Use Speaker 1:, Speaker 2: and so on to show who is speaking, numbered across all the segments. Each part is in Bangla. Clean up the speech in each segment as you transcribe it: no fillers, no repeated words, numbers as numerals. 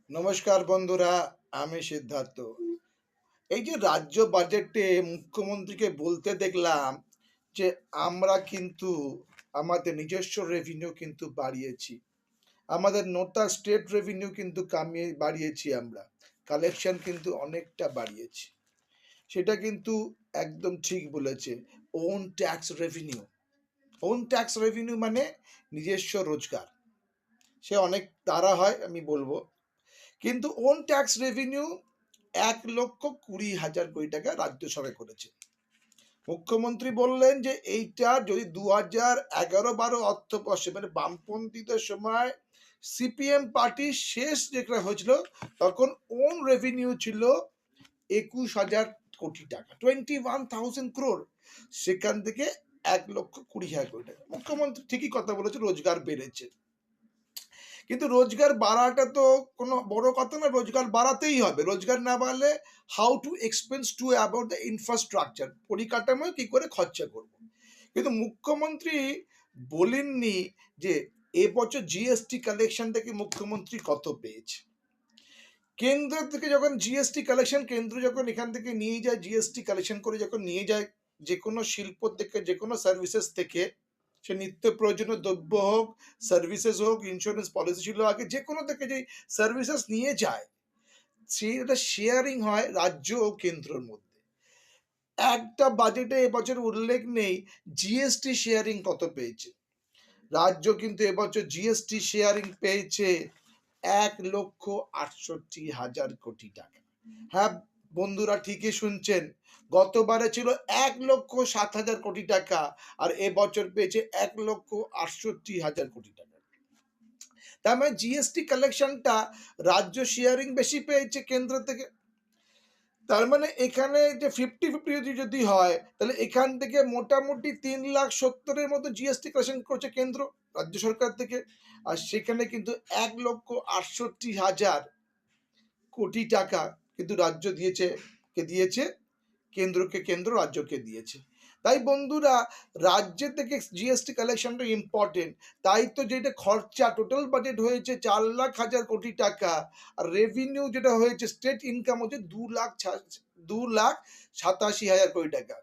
Speaker 1: নমস্কার বন্ধুরা, আমি সিদ্ধার্থ। এই যে রাজ্য বাজেটে মুখ্যমন্ত্রীকে বলতে দেখলাম যে আমরা কিন্তু আমাদের নিজস্ব রেভিনিউ কিন্তু বাড়িয়েছি। আমাদের নোটা স্টেট রেভিনিউ কিন্তু বাড়িয়েছি আমরা। কালেকশন কিন্তু অনেকটা বাড়িয়েছি। সেটা কিন্তু একদম ঠিক বলেছে। Own tax revenue. Own tax revenue মানে নিজস্ব রোজগার। সে অনেক তারা হয় আমি বলবো। কিন্তু ওন ট্যাক্স রেভিনিউ ১,২০,০০০ কোটি টাকা রাজ্য সরকার করেছে। মুখ্যমন্ত্রী বললেন যে এইটা যদি ২০১১-১২ অর্থবর্ষে মানে বামপন্থীদের সময় সিপিএম পার্টির শেষ যেটা হয়েছিল তখন ওন রেভিনিউ ছিল ২১,০০০ কোটি টাকা, 21,000 crore। সেখান থেকে ১,২০,০০০ কোটি টাকা। মুখ্যমন্ত্রী ঠিকই কথা বলেছে, রোজগার বেড়েছে। কিন্তু রোজগার বাড়াটা তো কোনো বড় কথা না, রোজগার বাড়াতেই হবে। রোজগার না বাড়লে how to expense to about the infrastructure, পরিকাঠামো কি করে খরচা করব। কিন্তু মুখ্যমন্ত্রী বলেননি যে এবছর জিএসটি কালেকশন থেকে মুখ্যমন্ত্রী কত পেয়েছে। কেন্দ্র থেকে যখন জিএসটি কালেকশন, কেন্দ্র যখন এখান থেকে নিয়ে যায়, জিএসটি কালেকশন করে যখন নিয়ে যায় যে কোনো শিল্প থেকে, যে কোনো সার্ভিসেস থেকে, সে নিত্য প্রয়োজনীয় দ্রব্য হোক, সার্ভিসেস হোক, ইন্স্যুরেন্স পলিসি ছিল আগে, যে কোনো থেকে যে সার্ভিসেস নিয়ে যায়, সেটা শেয়ারিং হয় রাজ্য ও কেন্দ্রের মধ্যে। একটা বাজেটে এবছর উল্লেখ নেই জিএসটি শেয়ারিং কত পেয়েছে। রাজ্য কিন্তু এবছর জিএসটি শেয়ারিং পেয়েছে ১,৬৮,০০০ কোটি টাকা। হ্যাঁ বন্ধুরা, ঠিকই শুনছেন। গতবারে ছিল ১,০৭,০০০ কোটি টাকা, আর এবছর পেয়েছে ১,৬৮,০০০ কোটি টাকা। তার মানে জিএসটি কালেকশনটা রাজ্য শেয়ারিং বেশি পেয়েছে কেন্দ্র থেকে। তার মানে এখানে যে 50-50 যদি হয়, তাহলে এখান থেকে মোটামুটি ৩,৭০,০০০-এর মতো জিএসটি কালেকশন করছে কেন্দ্র রাজ্য সরকার থেকে। আর সেখানে কিন্তু ১,৬৮,০০০ কোটি টাকা কিন্তু রাজ্য দিয়েছে। কে দিয়েছে? কেন্দ্রকে কেন্দ্র, রাজ্যকে দিয়েছে। তাই বন্ধুরা, রাজ্যের থেকে জিএসটি কালেকশনটা ইম্পর্টেন্ট। তাই তো যেটা খরচা টোটাল বাজেট হয়েছে ৪,০০,০০০ কোটি টাকা, আর রেভিনিউ যেটা হয়েছে স্টেট ইনকাম হচ্ছে ২,৮৭,০০০ কোটি টাকা।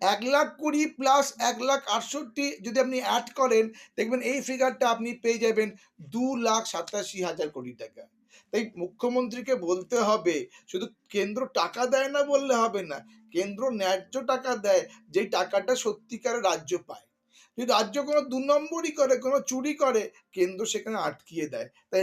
Speaker 1: ১,২০,০০,০০ প্লাস ১,৬৮,০০০ যদি আপনি অ্যাড করেন, দেখবেন এই ফিগারটা আপনি পেয়ে যাবেন ২,৮৭,০০০ কোটি টাকা। তাই মুখ্যমন্ত্রীকে বলতে হবে, শুধু কেন্দ্র টাকা দেয় না বললে হবে না, কেন্দ্র ন্যায্য টাকা দেয়, যেই টাকাটা সত্যিকারের রাজ্য পায়। যদি রাজ্য কোনো ২ নম্বরই করে, কোনো চুরি করে, কেন্দ্র সেখানে আটকিয়ে দেয়। তাই